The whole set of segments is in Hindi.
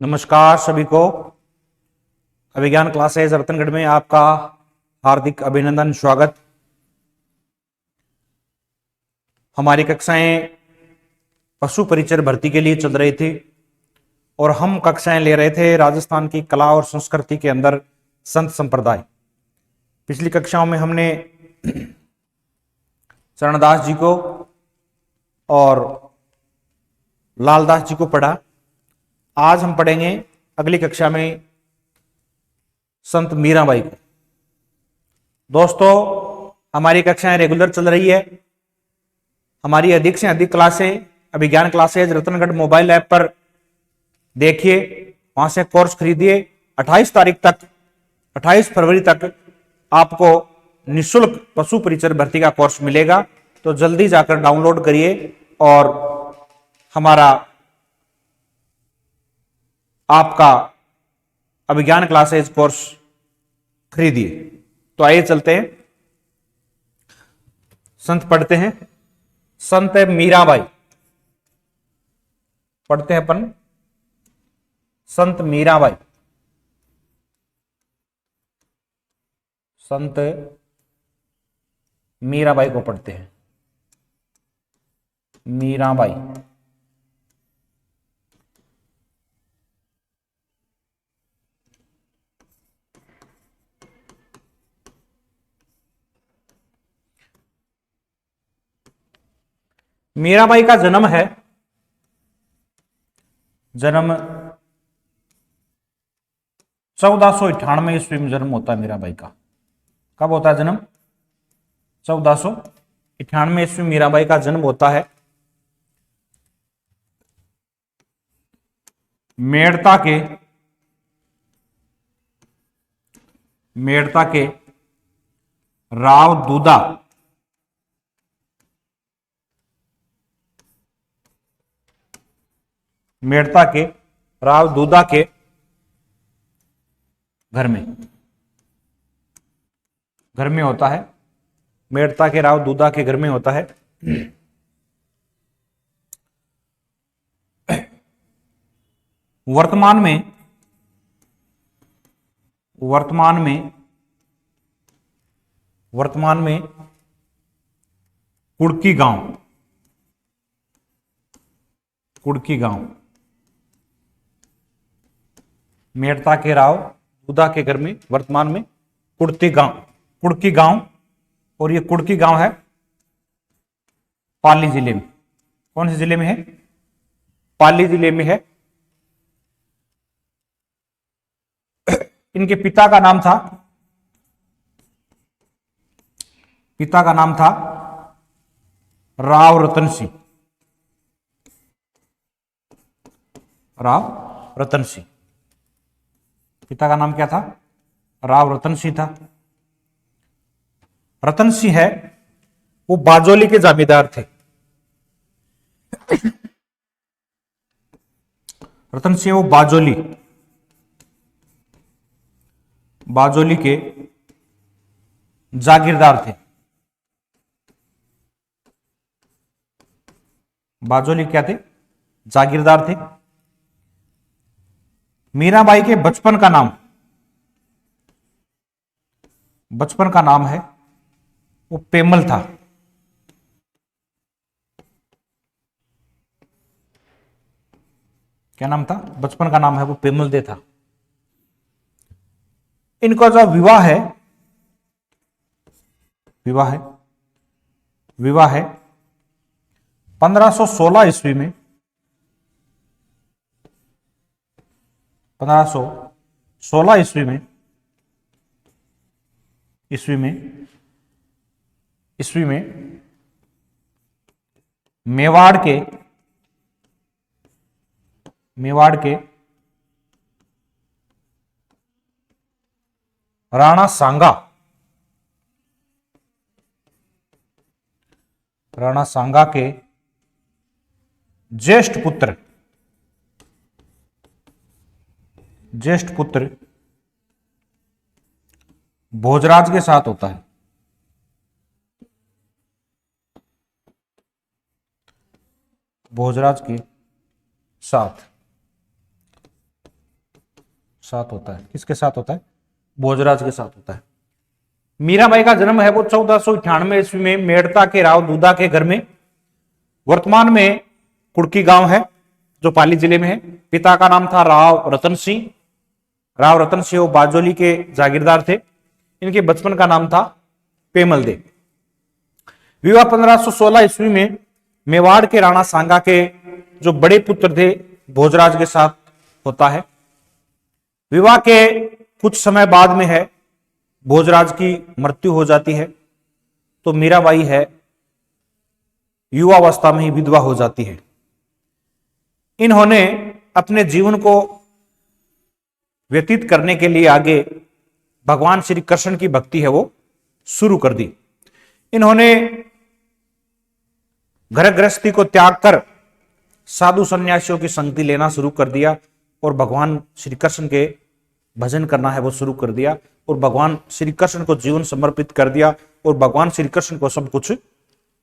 नमस्कार सभी को। अभिज्ञान क्लासेज रतनगढ़ में आपका हार्दिक अभिनंदन, स्वागत। हमारी कक्षाएं पशु परिचर भर्ती के लिए चल रही थी और हम कक्षाएं ले रहे थे राजस्थान की कला और संस्कृति के अंदर संत संप्रदाय। पिछली कक्षाओं में हमने चरणदास जी को और लालदास जी को पढ़ा। आज हम पढ़ेंगे अगली कक्षा में संत मीराबाई को। दोस्तों, हमारी कक्षाएं रेगुलर चल रही है। हमारी अधिक से अधिक क्लासें अभिज्ञान क्लासेज रतनगढ़ मोबाइल ऐप पर देखिए, वहां से कोर्स खरीदिए। 28 तारीख तक, 28 फरवरी तक आपको निःशुल्क पशु परिचर भर्ती का कोर्स मिलेगा, तो जल्दी जाकर डाउनलोड करिए और हमारा आपका अभिज्ञान क्लासेज कोर्स खरीदिए। तो आइए चलते हैं, संत पढ़ते हैं। संत मीराबाई पढ़ते हैं अपन। संत मीराबाई, संत मीराबाई को पढ़ते हैं। मीराबाई मीराबाई का जन्म है, जन्म 1498 ईस्वी में जन्म होता है मीराबाई का। कब होता है जन्म? 1498 ईस्वी मीराबाई का जन्म होता है। मेड़ता के राव दूदा मेड़ता के राव दूदा के घर में होता है। मेड़ता के राव दूदा के घर में होता है। वर्तमान में कुड़की गांव मेड़ता के राव दूदा के घर में वर्तमान में कुड़की गांव, और ये कुड़की गांव है पाली जिले में। कौन से जिले में है? पाली जिले में है। इनके पिता का नाम था राव रतन सिंह। पिता का नाम क्या था? राव रतन सिंह था। रतन सिंह है वो बाजोली के जमींदार थे। रतन सिंह वो बाजोली के जागीरदार थे। बाजोली क्या थे? जागीरदार थे। मीराबाई के बचपन का नाम है वो पेमल था। क्या नाम था? बचपन का नाम है वो पेमल दे था। इनका जो विवाह है 1516 ईस्वी में 1516 ईस्वी में मेवाड़ के राणा सांगा के ज्येष्ठ पुत्र भोजराज के साथ होता है। भोजराज के साथ साथ होता है। किसके साथ होता है? भोजराज के साथ होता है। मीराबाई का जन्म है वो 1498 ईस्वी में मेड़ता के राव दूधा के घर में, वर्तमान में कुड़की गांव है जो पाली जिले में है। पिता का नाम था राव रतन सिंह। राव रतन सिंह वो बाजोली के जागीरदार थे। इनके बचपन का नाम था पेमल दे। विवाह 1516 ईस्वी में मेवाड़ के राणा सांगा के जो बड़े पुत्र थे भोजराज के साथ होता है। विवाह के कुछ समय बाद में है भोजराज की मृत्यु हो जाती है, तो मीराबाई है युवावस्था में ही विधवा हो जाती है। इन्होंने अपने जीवन को व्यतीत करने के लिए आगे भगवान श्री कृष्ण की भक्ति है वो शुरू कर दी। इन्होंने घर गृहस्थी को त्याग कर साधु सन्यासियों की संगति लेना शुरू कर दिया और भगवान श्री कृष्ण के भजन करना है वो शुरू कर दिया और भगवान श्री कृष्ण को जीवन समर्पित कर दिया और भगवान श्री कृष्ण को सब कुछ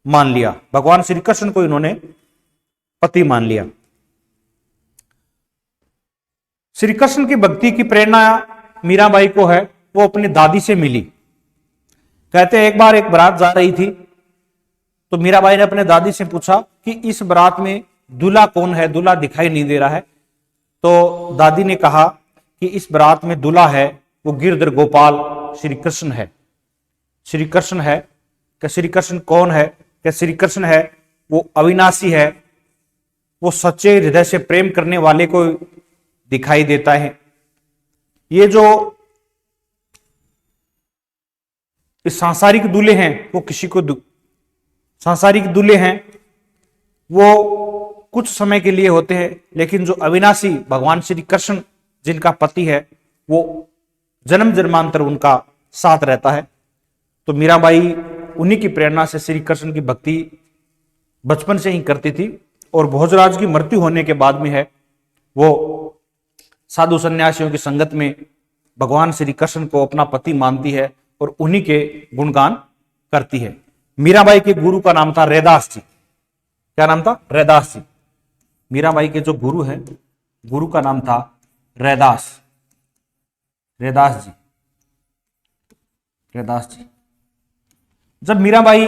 मान लिया। भगवान श्री कृष्ण को इन्होंने पति मान लिया। श्री कृष्ण की भक्ति की प्रेरणा मीराबाई को है वो अपनी दादी से मिली। कहते हैं एक बार एक बारात जा रही थी तो मीराबाई ने अपने दादी से पूछा कि इस बारात में दूल्हा कौन है, दूल्हा दिखाई नहीं दे रहा है। तो दादी ने कहा कि इस बारात में दूल्हा है वो गिरधर गोपाल श्री कृष्ण है। श्री कृष्ण है कि श्री कृष्ण कौन है? कि श्री कृष्ण है वो अविनाशी है, वो सच्चे हृदय से प्रेम करने वाले को दिखाई देता है। ये जो इस सांसारिक दूल्हे हैं वो किसी को सांसारिक दूल्हे हैं वो कुछ समय के लिए होते हैं, लेकिन जो अविनाशी भगवान श्री कृष्ण जिनका पति है वो जन्म जन्मांतर उनका साथ रहता है। तो मीराबाई उन्हीं की प्रेरणा से श्री कृष्ण की भक्ति बचपन से ही करती थी और भोजराज की मृत्यु होने के बाद में है वो साधु सन्यासियों की संगत में भगवान श्री कृष्ण को अपना पति मानती है और उन्हीं के गुणगान करती है। मीराबाई के गुरु का नाम था रैदास जी। क्या नाम था? रैदास जी। मीराबाई के जो गुरु हैं गुरु का नाम था रैदास जी। रैदास जी। जब मीराबाई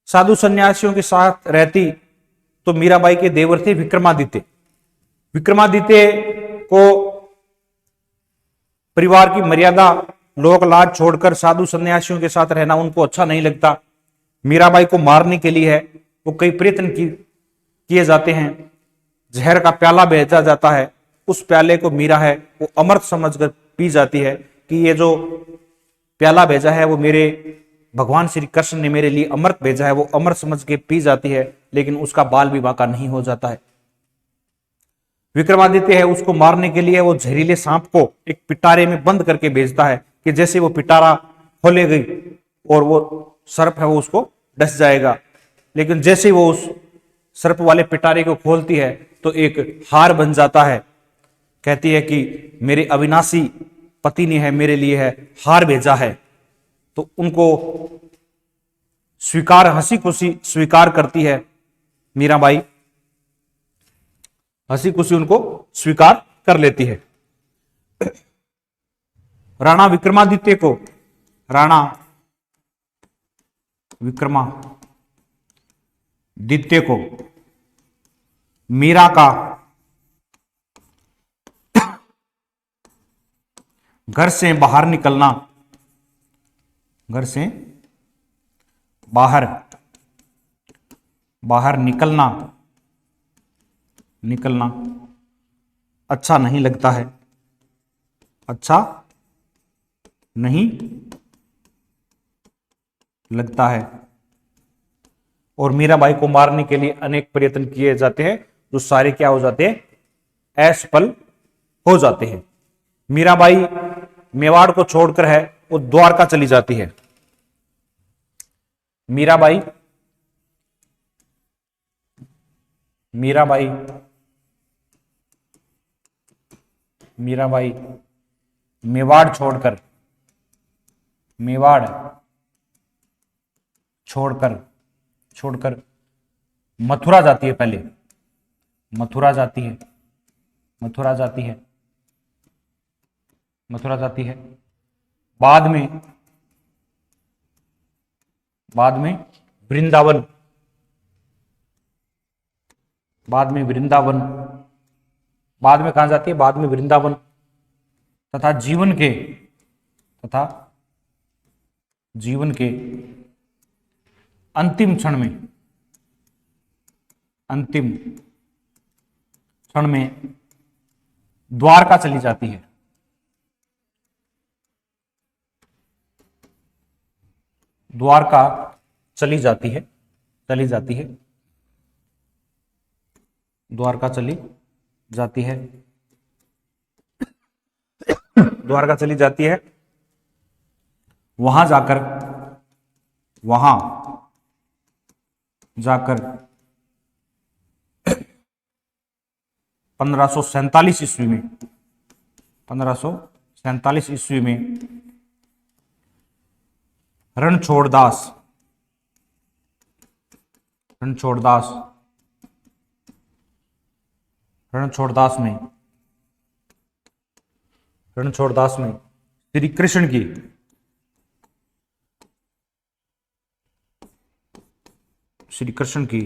साधु सन्यासियों के साथ रहती तो मीराबाई के देवर थे विक्रमादित्य। विक्रमादित्य को परिवार की मर्यादा लोक लाज छोड़कर साधु सन्यासियों के साथ रहना उनको अच्छा नहीं लगता। मीराबाई को मारने के लिए है वो कई प्रयत्न किए जाते हैं। जहर का प्याला भेजा जाता है, उस प्याले को मीरा है वो अमृत समझकर पी जाती है कि ये जो प्याला भेजा है वो मेरे भगवान श्री कृष्ण ने मेरे लिए अमृत भेजा है, वो अमृत समझ के पी जाती है, लेकिन उसका बाल विवाह का नहीं हो जाता है। विक्रमादित्य है उसको मारने के लिए वो जहरीले सांप को एक पिटारे में बंद करके भेजता है कि जैसे वो पिटारा खोले गई और वो सर्प है वो उसको डस जाएगा। लेकिन जैसे वो उस सर्प वाले पिटारे को खोलती है तो एक हार बन जाता है। कहती है कि मेरे अविनाशी पति ने है मेरे लिए है हार भेजा है। तो उनको स्वीकार हंसी खुशी स्वीकार करती है मीराबाई, हंसी खुशी उनको स्वीकार कर लेती है। राणा विक्रमादित्य को मीरा का घर से बाहर निकलना अच्छा नहीं लगता है, अच्छा नहीं लगता है। और मीराबाई को मारने के लिए अनेक प्रयत्न किए जाते हैं जो सारे क्या हो जाते हैं? असफल हो जाते हैं। मीराबाई मेवाड़ को छोड़कर है वो द्वारका चली जाती है। मीराबाई मेवाड़ छोड़कर मथुरा जाती है। पहले मथुरा जाती है। मथुरा जाती है। बाद में वृंदावन, बाद में वृंदावन, बाद में कहां जाती है? बाद में वृंदावन तथा जीवन के अंतिम क्षण में द्वारका चली जाती है। द्वारका चली जाती है। द्वारका चली जाती है। वहां जाकर 1547 ईस्वी में रणछोड़ दास में श्री कृष्ण की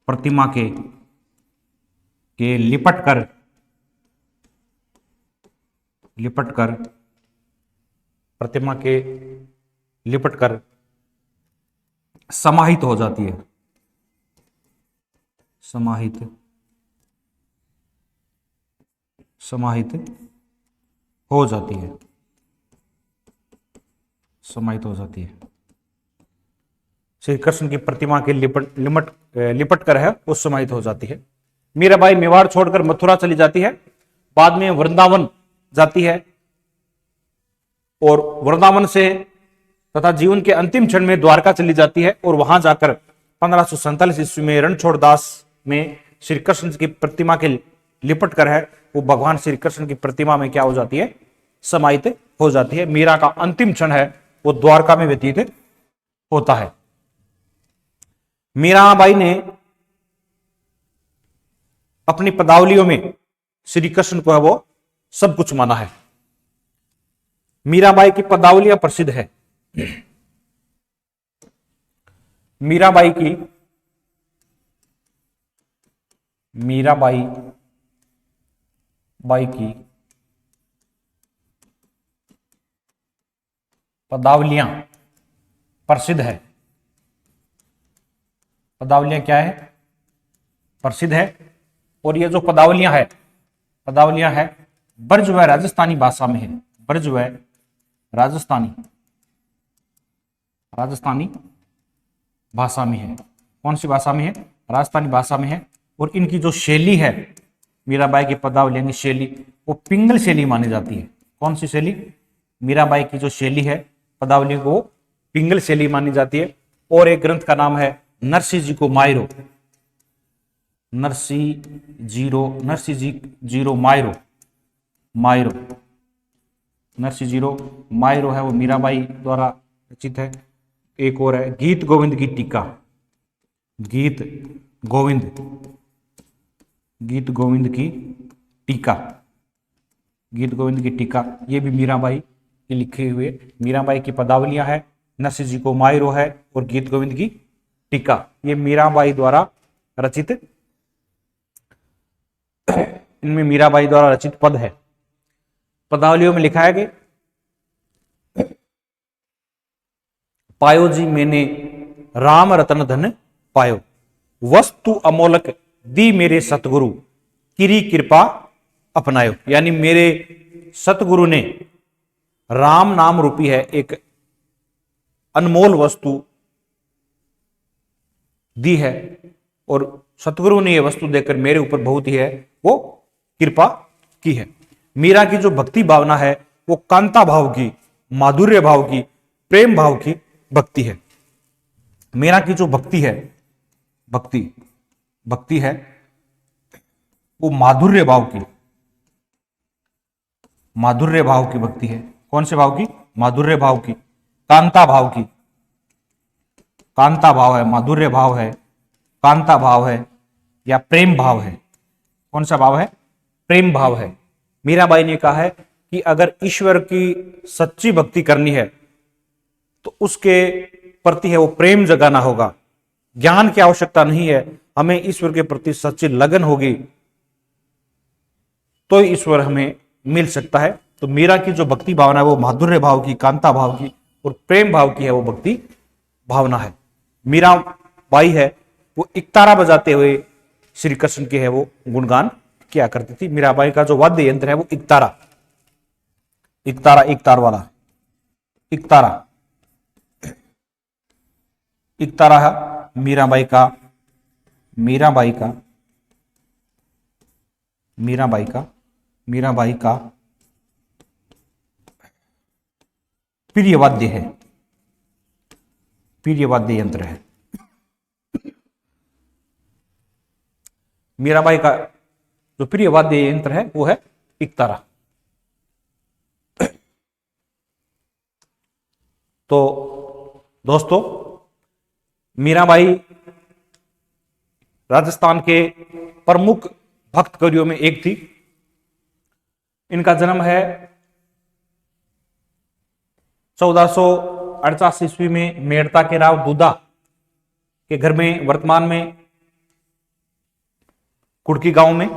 प्रतिमा के लिपट कर समाहित हो जाती है। समाहित हो जाती है। श्री कृष्ण की प्रतिमा के लिपट कर है वो समाहित हो जाती है। मीराबाई मेवाड़ छोड़कर मथुरा चली जाती है। बाद में वृंदावन जाती है और वृंदावन से तथा जीवन के अंतिम क्षण में द्वारका चली जाती है और वहां जाकर 1547 ईस्वी में रणछोड़ दास में श्री कृष्ण की प्रतिमा के लिपट कर है वो भगवान श्री कृष्ण की प्रतिमा में क्या हो जाती है? समाहित हो जाती है। मीरा का अंतिम क्षण है वो द्वारका में व्यतीत होता है। मीराबाई ने अपनी पदावलियों में श्री कृष्ण को है वो सब कुछ माना है। मीराबाई की पदावलियां प्रसिद्ध है। मीराबाई की पदावलियां प्रसिद्ध है। पदावलियां क्या है? प्रसिद्ध है। और ये जो पदावलियां है ब्रज व राजस्थानी भाषा में है। ब्रज व राजस्थानी भाषा में है। कौन सी भाषा में है? राजस्थानी भाषा में है। और इनकी जो शैली है, मीराबाई की पदावलियां की शैली वो पिंगल शैली मानी जाती है। कौन सी शैली? मीराबाई की जो शैली है पदावलियों को पिंगल शैली मानी जाती है। और एक ग्रंथ का नाम है नरसिंह जी मायरो है वो मीराबाई द्वारा रचित है। एक और है गीत गोविंद की टीका। गीत गोविंद की टीका ये भी मीराबाई के लिखे हुए मीराबाई की पदावलियां है। नरसिंह जी को मायरो है और गीत गोविंद की टीका ये मीराबाई द्वारा रचित, इनमें मीराबाई द्वारा रचित पद है। पदावलियों में लिखा है कि पायो जी मैंने राम रतन धन पायो, वस्तु अमोलक दी मेरे सतगुरु, किरी कृपा अपनायो। यानी मेरे सतगुरु ने राम नाम रूपी है एक अनमोल वस्तु दी है और सतगुरु ने यह वस्तु देकर मेरे ऊपर बहुत ही है वो कृपा की है। मीरा की जो भक्ति भावना है वो कांता भाव की, माधुर्य भाव की, प्रेम भाव की भक्ति है। मीरा की जो भक्ति है वो माधुर्य भाव की भक्ति है। कौन से भाव की? माधुर्य भाव की। कांता भाव की, कांता भाव है, माधुर्य भाव है, कांता भाव है या प्रेम भाव है। कौन सा भाव है? प्रेम भाव है। मीराबाई ने कहा है कि अगर ईश्वर की सच्ची भक्ति करनी है तो उसके प्रति है वो प्रेम जगाना होगा। ज्ञान की आवश्यकता नहीं है, हमें ईश्वर के प्रति सच्ची लगन होगी तो ईश्वर हमें मिल सकता है। तो मीरा की जो भक्ति भावना है वो माधुर्य भाव की, कांता भाव की और प्रेम भाव की है, वो भक्ति भावना है। मीरा बाई है वो इकतारा बजाते हुए श्री कृष्ण के है वो गुणगान किया करती थी। मीराबाई का जो वाद्य यंत्र है वो इकतारा, इकतारा एक तार वाला इकतारा, इकतारा है मीराबाई का, मीराबाई का, मीराबाई का, मीराबाई का प्रिय वाद्य है, प्रिय वाद्य यंत्र है। मीराबाई का जो प्रिय वाद्य यंत्र है वो है इकतारा। तो दोस्तों, मीराबाई राजस्थान के प्रमुख भक्त कवियों में एक थी। इनका जन्म है 1448 ईस्वी में मेड़ता के राव दूधा के घर में, वर्तमान में कुड़की गांव में,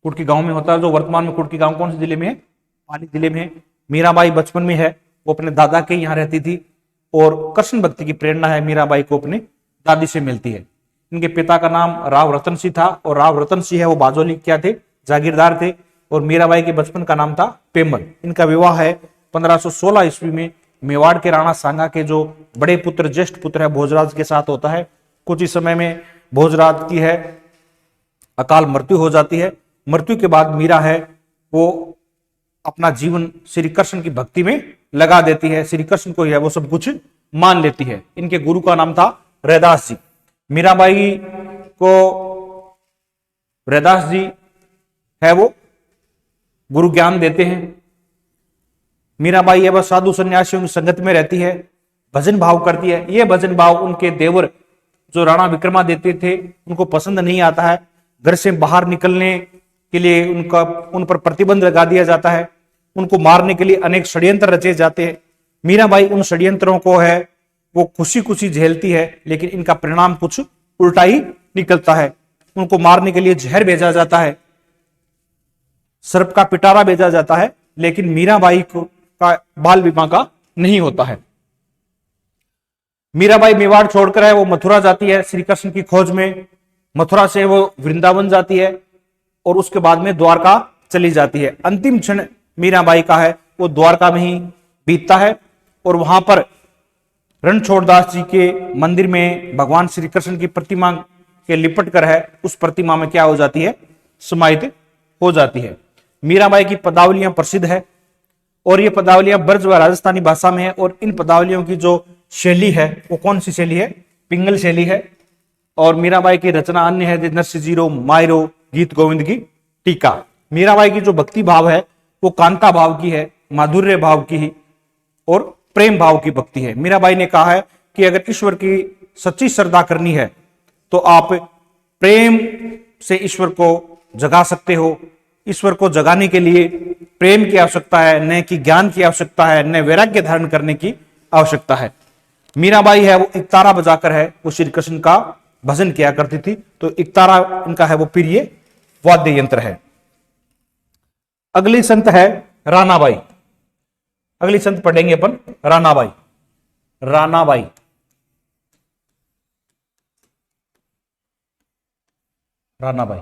कुड़की गांव में होता है। जो वर्तमान में कुड़की गांव कौन से जिले में है? पाली जिले में है। मीराबाई बचपन में है वो अपने दादा के यहाँ रहती थी और कृष्ण भक्ति की प्रेरणा है मीराबाई को अपने दादी से मिलती है। इनके पिता का नाम राव रतन सिंह था और राव रतन सिंह है वो बाजोली क्या थे? जागीरदार थे। और मीराबाई के बचपन का नाम था पेमल। इनका विवाह है 1516 ईस्वी में मेवाड़ के राणा सांगा के जो बड़े पुत्र, ज्येष्ठ पुत्र है भोजराज के साथ होता है। कुछ ही समय में भोजराज की है अकाल मृत्यु हो जाती है। मृत्यु के बाद मीरा है वो अपना जीवन श्री कृष्ण की भक्ति में लगा देती है। श्री कृष्ण को ही है वो सब कुछ मान लेती है। इनके गुरु का नाम था रैदास जी। मीराबाई को रैदास जी है वो गुरु ज्ञान देते हैं। मीराबाई है वह साधु सन्यासियों की संगत में रहती है, भजन भाव करती है। यह भजन भाव उनके देवर जो राणा विक्रमादित्य थे उनको पसंद नहीं आता है। घर से बाहर निकलने के लिए उन पर प्रतिबंध लगा दिया जाता है। उनको मारने के लिए अनेक षड्यंत्र रचे जाते हैं। मीराबाई उन षड्यंत्रों को है वो खुशी खुशी झेलती है, लेकिन इनका परिणाम कुछ उल्टा ही निकलता है। उनको मारने के लिए जहर भेजा जाता है, सर्प का पिटारा भेजा जाता है, लेकिन मीराबाई को का बाल विवाह का नहीं होता है। मीराबाई मेवाड़ छोड़कर है वो मथुरा जाती है श्री कृष्ण की खोज में। मथुरा से वो वृंदावन जाती है और उसके बाद में द्वारका चली जाती है। अंतिम क्षण मीराबाई का है वो द्वारका में ही बीतता है और वहां पर रणछोड़दास जी के मंदिर में भगवान श्री कृष्ण की प्रतिमा के लिपट कर है उस प्रतिमा में क्या हो जाती है? समाहित हो जाती है। मीराबाई की पदावलियां प्रसिद्ध है और ये पदावलियां ब्रज व राजस्थानी भाषा में है। और इन पदावलियों की जो शैली है वो कौन सी शैली है? पिंगल शैली है। और मीराबाई की रचना अन्य है नरसिंह जीरो, मायरो, गीत गोविंद की टीका। मीराबाई की जो भक्ति भाव है वो कांता भाव की है, माधुर्य भाव की ही और प्रेम भाव की भक्ति है। मीराबाई ने कहा है कि अगर ईश्वर की सच्ची श्रद्धा करनी है तो आप प्रेम से ईश्वर को जगा सकते हो। ईश्वर को जगाने के लिए प्रेम की आवश्यकता है, न कि ज्ञान की आवश्यकता है, न वैराग्य धारण करने की आवश्यकता है। मीराबाई है वो इकतारा बजाकर है वो श्री कृष्ण का भजन किया करती थी। तो इकतारा इनका है वो प्रिय वाद्य यंत्र है। अगली संत है रानाबाई। अगली संत पढ़ेंगे अपन रानाबाई। रानाबाई, रानाबाई